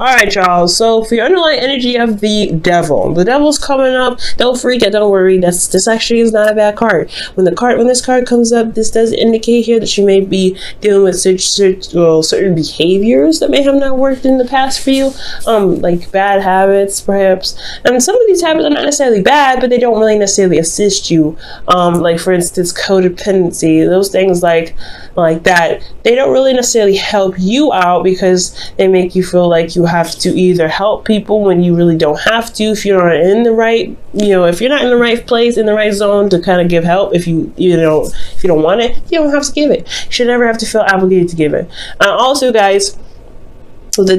Alright, y'all. So for your underlying energy of the devil's coming up. Don't freak out, don't worry. This actually is not a bad card. When this card comes up, this does indicate here that you may be dealing with certain behaviors that may have not worked in the past for you. Like bad habits, perhaps. And some of these habits are not necessarily bad, but they don't really necessarily assist you. Like for instance, codependency, those things like that, they don't really necessarily help you out because they make you feel like you have to either help people when you really don't have to, if you're not in the right, if you're not in the right place, in the right zone to kind of give help. If you don't want it, you don't have to give it. You should never have to feel obligated to give it. Also, guys, so the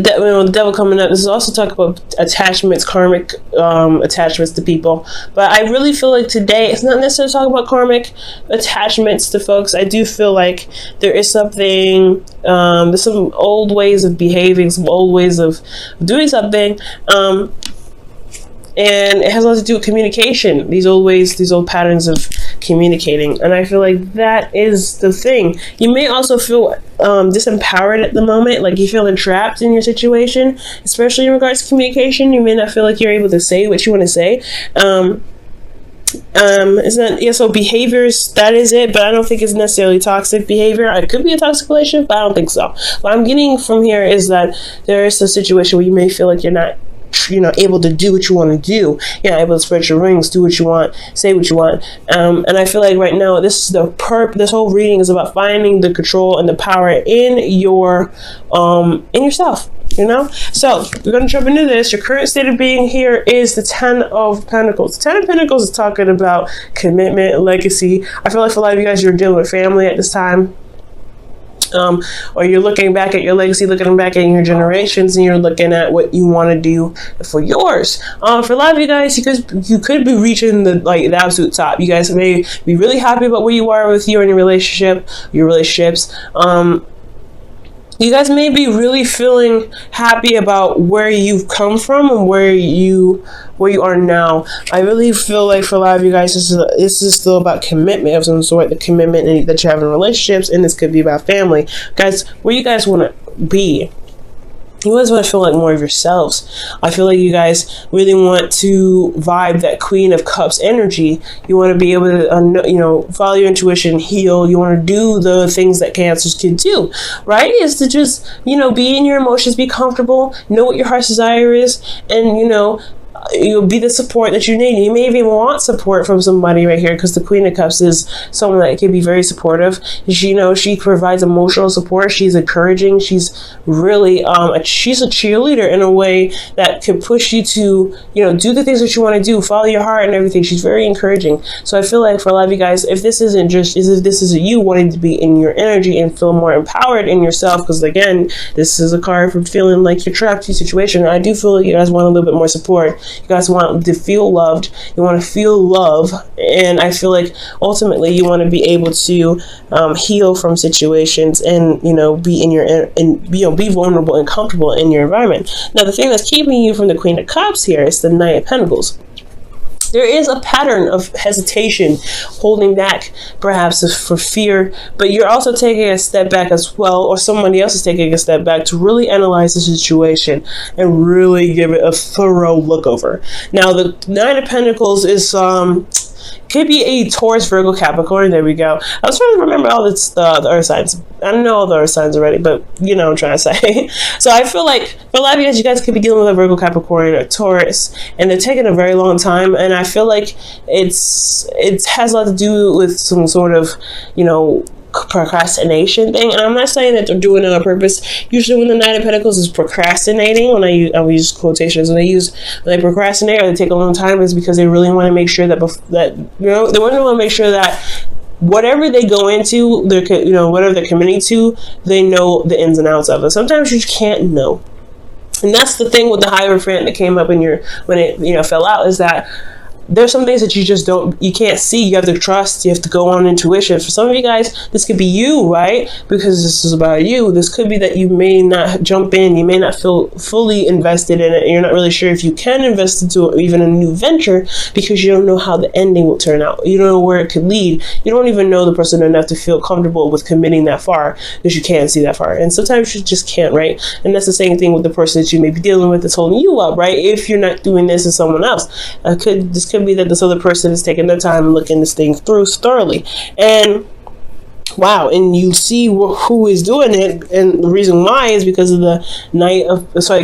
devil coming up, this is also talking about attachments, karmic attachments to people. But I really feel like today, it's not necessarily talking about karmic attachments to folks. I do feel like there is something, there's some old ways of behaving, some old ways of doing something. And it has a lot to do with communication. These old ways, these old patterns of communicating. And I feel like that is the thing. You may also feel disempowered at the moment, like you're feeling trapped in your situation, especially in regards to communication. You may not feel like you're able to say what you want to say. It's not, yeah, so behaviors, that is it, but I don't think it's necessarily toxic behavior. It could be a toxic relationship, but I don't think so. What I'm getting from here is that there is a situation where you may feel like you're not able to do what you want to do. You're not able to spread your wings, do what you want, say what you want. And I feel like right now, this whole reading is about finding the control and the power in yourself. So we're going to jump into this. Your current state of being here is the 10 of Pentacles. The 10 of Pentacles is talking about commitment, legacy. I feel like for a lot of you guys, you're dealing with family at this time. Or you're looking back at your legacy, looking back at your generations, and you're looking at what you want to do for yours. For a lot of you guys, you could be reaching the absolute top. You guys may be really happy about where you are with you and your relationships. You guys may be really feeling happy about where you've come from and where you are now. I really feel like for a lot of you guys, this is still about commitment of some sort, the commitment that you have in relationships, and this could be about family. Guys, where you guys want to be. You always want to feel like more of yourselves. I feel like you guys really want to vibe that Queen of Cups energy. You want to be able to, follow your intuition, heal. You want to do the things that Cancers can do, right? Is to just, be in your emotions, be comfortable, know what your heart's desire is, and, you'll be the support that you need. You may even want support from somebody right here, because the Queen of Cups is someone that can be very supportive. She provides emotional support. She's encouraging. She's really she's a cheerleader in a way that can push you to do the things that you want to do, follow your heart and everything. She's very encouraging. So I feel like for a lot of you guys, if this isn't you wanting to be in your energy and feel more empowered in yourself, because again, this is a card for feeling like you're trapped in a situation. I do feel like you guys want a little bit more support. You guys want to feel loved. You want to feel love. And I feel like ultimately you want to be able to heal from situations and, be in your, and be vulnerable and comfortable in your environment. Now, the thing that's keeping you from the Queen of Cups here is the Knight of Pentacles. There is a pattern of hesitation, holding back, perhaps for fear, but you're also taking a step back as well, or somebody else is taking a step back to really analyze the situation and really give it a thorough look over. Now, the Nine of Pentacles is could be a Taurus, Virgo, Capricorn. There we go. I was trying to remember all the earth signs. I don't know all the earth signs already, but you know what I'm trying to say. So I feel like for a lot of you guys could be dealing with a Virgo, Capricorn, or Taurus, and they're taking a very long time. And I feel like it has a lot to do with some sort of, procrastination thing. And I'm not saying that they're doing it on purpose. Usually when the Knight of Pentacles is procrastinating, when I use quotations, when they procrastinate or they take a long time, is because they really want to make sure that they want to make sure that whatever they go into, whatever they're committing to, they know the ins and outs of it. Sometimes you just can't know. And that's the thing with the Hierophant that came up when it fell out, is that there's some things that you can't see. You have to trust, you have to go on intuition. For some of you guys, this could be you, right? Because this is about you. This could be that you may not jump in, you may not feel fully invested in it, and you're not really sure if you can invest into even a new venture because you don't know how the ending will turn out. You don't know where it could lead. You don't even know the person enough to feel comfortable with committing that far because you can't see that far. And sometimes you just can't, right? And that's the same thing with the person that you may be dealing with that's holding you up, right? If you're not doing this as someone else, this could be that this other person is taking their time and looking this thing through thoroughly. And wow, and you see who is doing it, and the reason why is because of the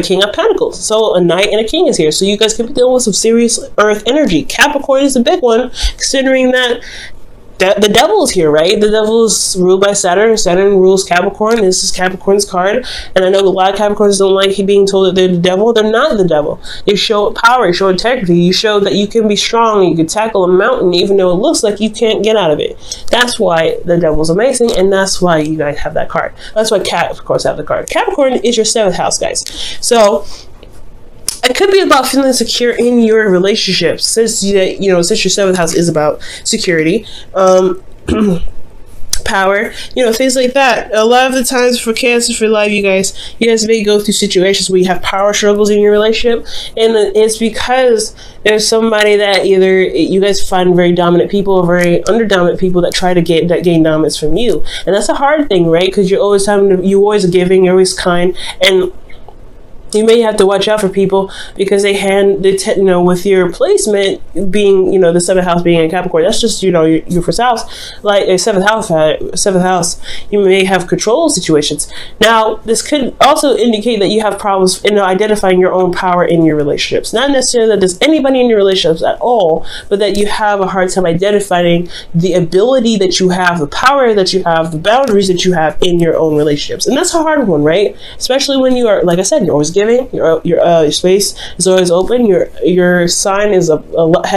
King of Pentacles. So a Knight and a King is here. So you guys could be dealing with some serious Earth energy. Capricorn is a big one, considering that the devil is here, right? The devil is ruled by Saturn. Saturn rules Capricorn. This is Capricorn's card. And I know a lot of Capricorns don't like being told that they're the devil. They're not the devil. You show power. You show integrity. You show that you can be strong. You can tackle a mountain even though it looks like you can't get out of it. That's why the devil's amazing, and that's why you guys have that card. That's why Capricorns have the card. Capricorn is your 7th house, guys. So it could be about feeling secure in your relationships, since your 7th house is about security, power, things like that. A lot of the times for Cancer, for life, you guys may go through situations where you have power struggles in your relationship, and it's because there's somebody that either you guys find very dominant people or very underdominant people that try to gain dominance from you, and that's a hard thing, right? Because you're always giving, you're always kind, and you may have to watch out for people because with your placement being, the 7th house being in Capricorn, that's just, your first house, like a 7th house, you may have control situations. Now, this could also indicate that you have problems in identifying your own power in your relationships. Not necessarily that there's anybody in your relationships at all, but that you have a hard time identifying the ability that you have, the power that you have, the boundaries that you have in your own relationships. And that's a hard one, right? Especially when you are, like I said, you're always giving, your space is always open, your sign is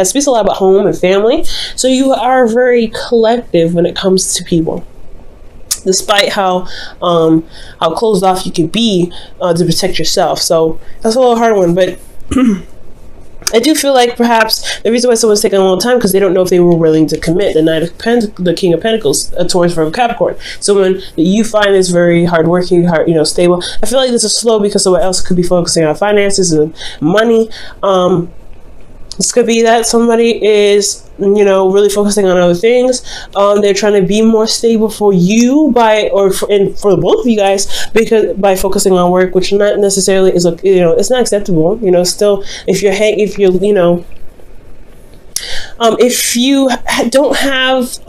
speaks a lot about home and family, so you are very collective when it comes to people, despite how closed off you can be to protect yourself. So that's a little hard one, but I do feel like perhaps the reason why someone's taking a long time because they don't know if they were willing to commit. The King of Pentacles, a Taurus from Capricorn. Someone that you find is very hardworking, stable. I feel like this is slow because someone else could be focusing on finances and money. This could be that somebody is, really focusing on other things. They're trying to be more stable for you for both of you guys, because by focusing on work, which not necessarily is, it's not acceptable. Still, if you don't have,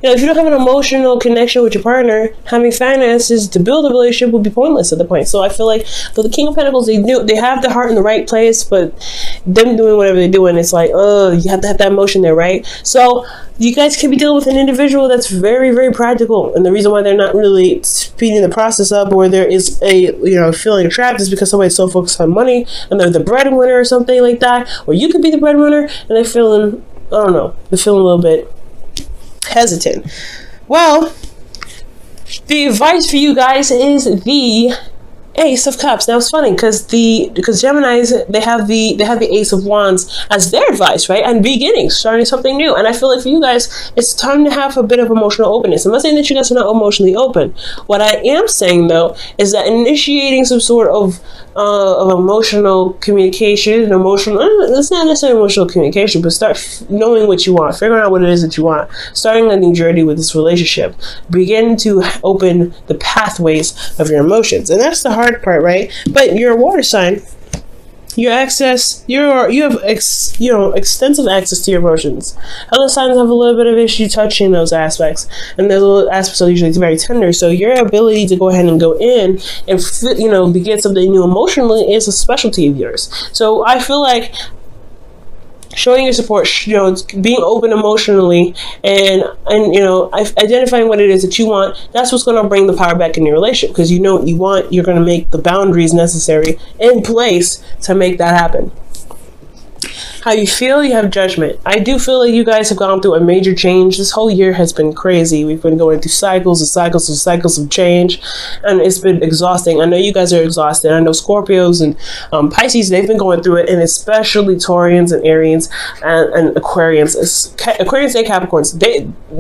if you don't have an emotional connection with your partner, having finances to build a relationship will be pointless at the point. So I feel like for the King of Pentacles, they have the heart in the right place, but them doing whatever they're doing, it's like, you have to have that emotion there, right? So you guys can be dealing with an individual that's very, very practical, and the reason why they're not really speeding the process up, or there is a feeling trapped, is because somebody's so focused on money and they're the breadwinner or something like that, or you could be the breadwinner and they're feeling, they're feeling a little bit hesitant. Well, the advice for you guys is the Ace of Cups. Now it's funny because Geminis, they have the Ace of Wands as their advice, right? And beginnings, starting something new. And I feel like for you guys, it's time to have a bit of emotional openness. I'm not saying that you guys are not emotionally open. What I am saying though is that initiating some sort of emotional communication, it's not necessarily emotional communication, but start knowing what you want, figuring out what it is that you want, starting a new journey with this relationship, begin to open the pathways of your emotions. And that's the hard part, right? But you're a water sign. You have extensive access to your emotions. Other signs have a little bit of issue touching those aspects, and those little aspects are usually very tender. So your ability to go ahead and go in and begin something new emotionally is a specialty of yours. So I feel like showing your support, being open emotionally, and identifying what it is that you want, that's what's going to bring the power back in your relationship, because you know what you want. You're going to make the boundaries necessary in place to make that happen. how you feel, you have judgment. I do feel like you guys have gone through a major change. This whole year has been crazy. We've been going through cycles and cycles and cycles of change, and it's been exhausting. I know you guys are exhausted. I know Scorpios and Pisces, they've been going through it, and especially Taurians and Arians and Aquarians. Aquarians and Capricorns,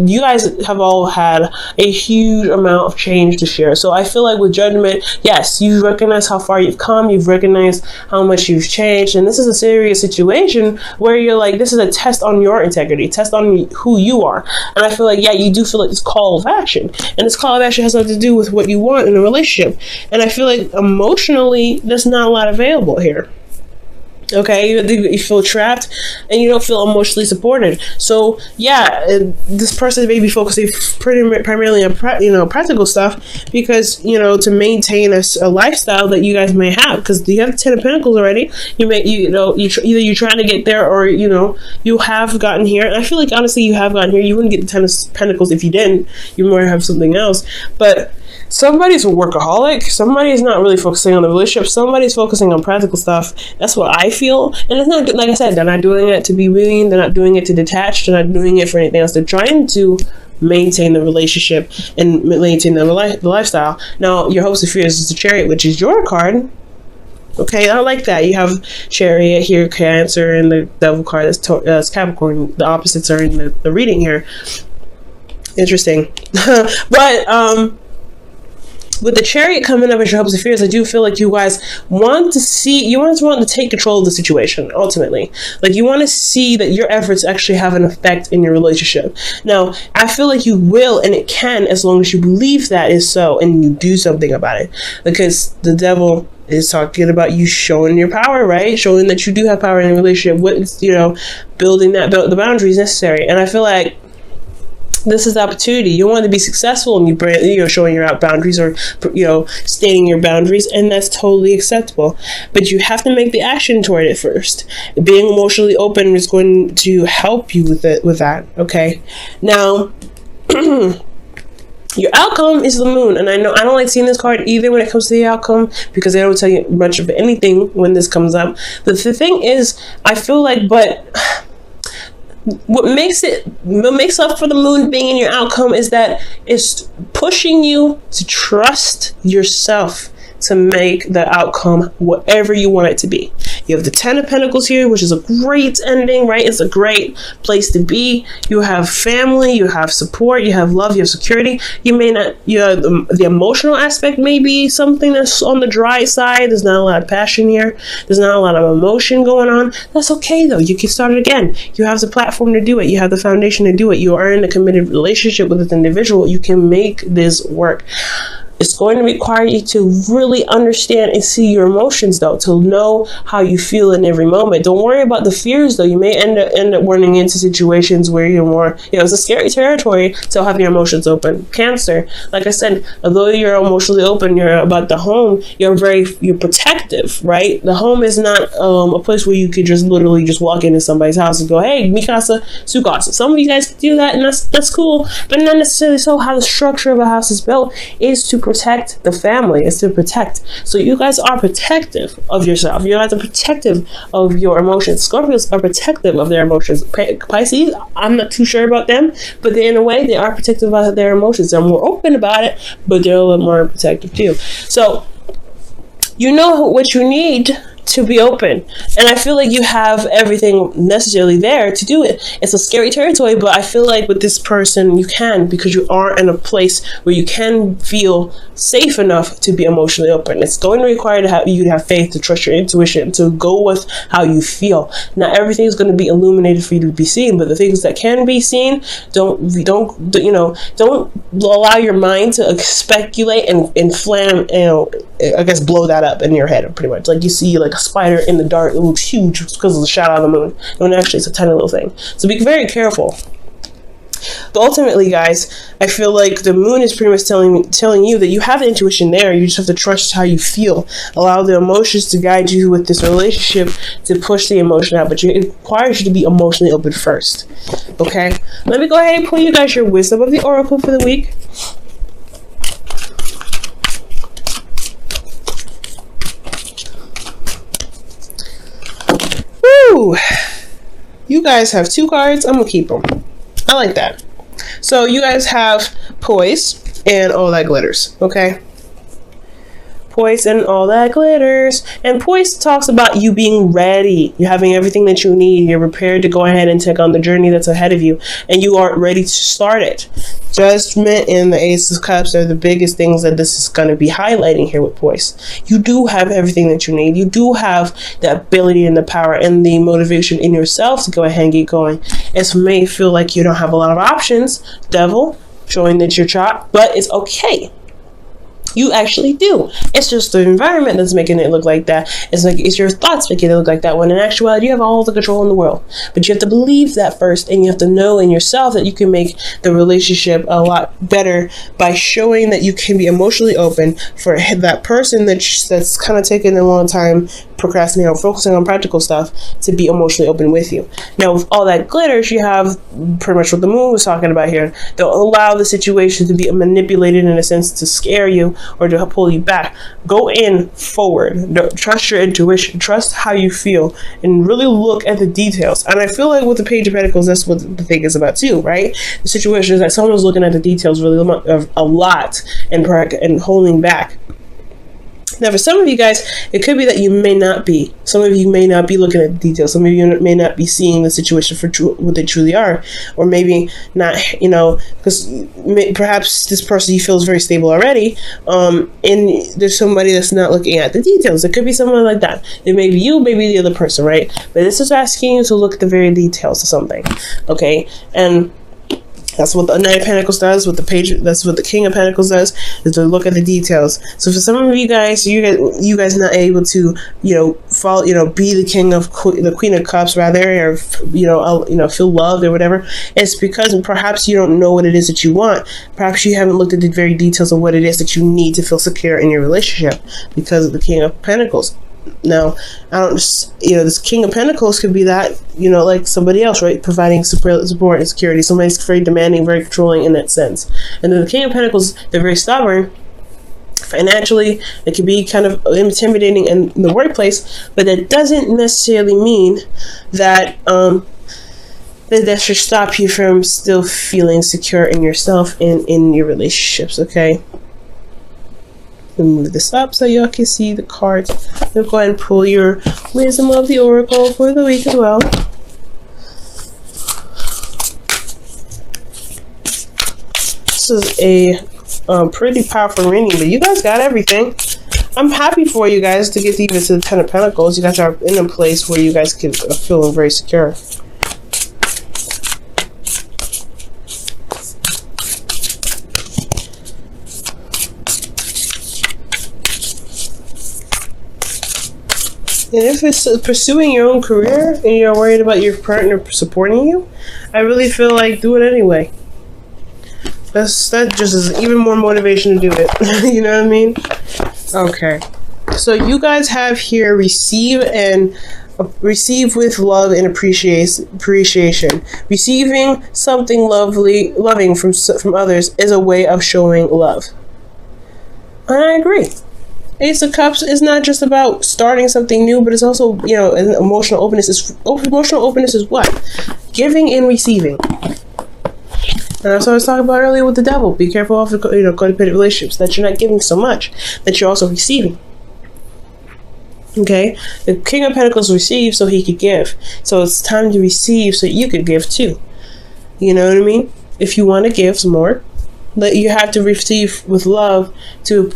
you guys have all had a huge amount of change this year. So I feel like with judgment, yes, you recognize how far you've come, you've recognized how much you've changed, and this is a serious situation where you're like, this is a test on your integrity, test on who you are. And I feel like, yeah, you do feel like this call of action, and this call of action has nothing to do with what you want in a relationship. And I feel like emotionally there's not a lot available here. Okay, you feel trapped and you don't feel emotionally supported. So yeah, this person may be focusing primarily on practical stuff, because to maintain a lifestyle that you guys may have, because you have 10 of Pentacles already. Either you're trying to get there, or you have gotten here. And I feel like honestly you have gotten here. You wouldn't get the 10 of Pentacles if you didn't. You might have something else, but somebody's a workaholic. Somebody's not really focusing on the relationship. Somebody's focusing on practical stuff. That's what I feel. And it's not, like I said, they're not doing it to be mean. They're not doing it to detach. They're not doing it for anything else. They're trying to maintain the relationship and maintain the lifestyle. Now, your hopes and fears is the Chariot, which is your card. Okay, I like that. You have Chariot here, Cancer, and the Devil card that's Capricorn. The opposites are in the reading here. Interesting. But with the Chariot coming up as your hopes and fears, I do feel like you guys want to take control of the situation, ultimately. Like, you want to see that your efforts actually have an effect in your relationship. Now, I feel like you will, and it can, as long as you believe that is so and you do something about it. Because the Devil is talking about you showing your power, right? Showing that you do have power in a relationship. Building the boundaries necessary. And I feel like this is the opportunity. You want to be successful, and you showing your boundaries, or stating your boundaries, and that's totally acceptable. But you have to make the action toward it first. Being emotionally open is going to help you with that. Okay, now your outcome is the Moon, and I know I don't like seeing this card either when it comes to the outcome, because they don't tell you much of anything when this comes up. But the thing is, I feel like, what makes up for the Moon being in your outcome is that it's pushing you to trust yourself to make the outcome whatever you want it to be. You have the 10 of Pentacles here, which is a great ending, right? It's a great place to be. You have family, you have support, you have love, you have security. You may not, the emotional aspect may be something that's on the dry side. There's not a lot of passion here. There's not a lot of emotion going on. That's okay though. You can start it again. You have the platform to do it. You have the foundation to do it. You are in a committed relationship with this individual. You can make this work. It's going to require you to really understand and see your emotions, though, to know how you feel in every moment. Don't worry about the fears, though. You may end up running into situations where you're more, it's a scary territory to have your emotions open. Cancer, like I said, although you're emotionally open, you're about the home, you're protective, right? The home is not a place where you could just literally just walk into somebody's house and go, hey, Mikasa, Sukasa. Some of you guys do that, and that's cool, but not necessarily so. How the structure of a house is built is to protect the family, is to protect. So you guys are protective of yourself. You guys are protective of your emotions. Scorpios are protective of their emotions. Pisces, I'm not too sure about them, but in a way, they are protective of their emotions. They're more open about it, but they're a little more protective too. So you know what you need to be open, and I feel like you have everything necessarily there to do it. It's a scary territory, but I feel like with this person you can, because you are in a place where you can feel safe enough to be emotionally open. It's going to require you to have faith, to trust your intuition, to go with how you feel. Not everything is going to be illuminated for you to be seen, but the things that can be seen, don't allow your mind to speculate and flam, I guess blow that up in your head, pretty much. Like you see like a spider in the dark, it looks huge because of the shadow of the moon, when actually it's a tiny little thing. So be very careful. But ultimately, guys, I feel like the Moon is pretty much telling you that you have the intuition there. You just have to trust how you feel. Allow the emotions to guide you with this relationship, to push the emotion out. But it requires you to be emotionally open first. Okay? Let me go ahead and pull you guys your wisdom of the Oracle for the week. Woo! you guys have 2 cards. I'm gonna keep them. I like that. So you guys have poise and all that glitters, okay? Poise and all that glitters. And poise talks about you being ready. You're having everything that you need. You're prepared to go ahead and take on the journey that's ahead of you. And you are ready to start it. Judgment and the Ace of Cups are the biggest things that this is going to be highlighting here with poise. You do have everything that you need. You do have the ability and the power and the motivation in yourself to go ahead and get going. It may feel like you don't have a lot of options, Devil, showing that you're chopped, but it's okay. You actually do. It's just the environment that's making it look like that. It's your thoughts making it look like that, when in actuality you have all the control in the world. But you have to believe that first, and you have to know in yourself that you can make the relationship a lot better by showing that you can be emotionally open for that person that's kind of taking a long time procrastinating or focusing on practical stuff to be emotionally open with you. Now, with all that glitters, you have pretty much what the moon was talking about here. They'll allow the situation to be manipulated in a sense to scare you or to pull you back. Go in forward. Trust your intuition. Trust how you feel, and really look at the details. And I feel like with the Page of Pentacles, that's what the thing is about too, right? The situation is that someone's looking at the details really a lot and holding back. Now, for some of you guys, it could be that you may not be. Some of you may not be looking at the details. Some of you may not be seeing the situation for what they truly are. Or maybe not, because perhaps this person you feel is very stable already. And there's somebody that's not looking at the details. It could be someone like that. It may be you, maybe the other person, right? But this is asking you to look at the very details of something. Okay? And that's what the Knight of Pentacles does. That's what the King of Pentacles does, is to look at the details. So for some of you guys, you guys not able to, follow, be the the Queen of Cups rather, or feel loved or whatever. It's because perhaps you don't know what it is that you want. Perhaps you haven't looked at the very details of what it is that you need to feel secure in your relationship because of the King of Pentacles. Now, this King of Pentacles could be that, like somebody else, right? Providing support and security. Somebody's very demanding, very controlling in that sense. And then the King of Pentacles, they're very stubborn. Financially, it can be kind of intimidating in the workplace, but that doesn't necessarily mean that that should stop you from still feeling secure in yourself and in your relationships, okay? Move this up so y'all can see the cards. We'll go ahead and pull your Wisdom of the Oracle for the week as well. This is a pretty powerful reading, but you guys got everything. I'm happy for you guys to get even to the Ten of Pentacles. You guys are in a place where you guys can feel very secure. And if it's pursuing your own career and you're worried about your partner supporting you, I really feel like do it anyway. That just is even more motivation to do it. You know what I mean? Okay. So you guys have here receive with love and appreciation. Receiving something loving from others is a way of showing love. And I agree. Ace of Cups is not just about starting something new, but it's also, an emotional openness. Emotional openness is what? Giving and receiving. And that's what I was talking about earlier with the Devil. Be careful of codependent relationships, that you're not giving so much, that you're also receiving. Okay? The King of Pentacles received so he could give. So it's time to receive so you could give too. You know what I mean? If you want to give some more, that you have to receive with love to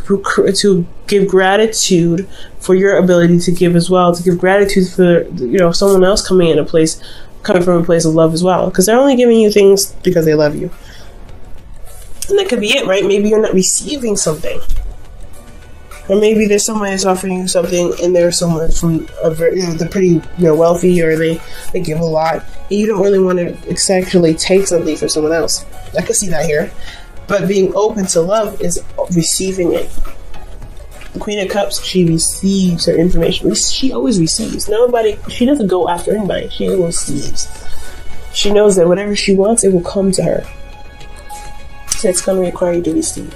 give gratitude for your ability to give as well, to give gratitude for someone else coming from a place of love as well, because they're only giving you things because they love you. And that could be it, right? Maybe you're not receiving something, or maybe there's someone that's offering you something and there's someone from they're pretty wealthy, or they give a lot and you don't really want to actually take something from someone else. I could see that here. But being open to love is receiving it. The Queen of Cups, she receives her information. She always receives. She doesn't go after anybody. She receives. She knows that whatever she wants, it will come to her. So it's going to require you to receive.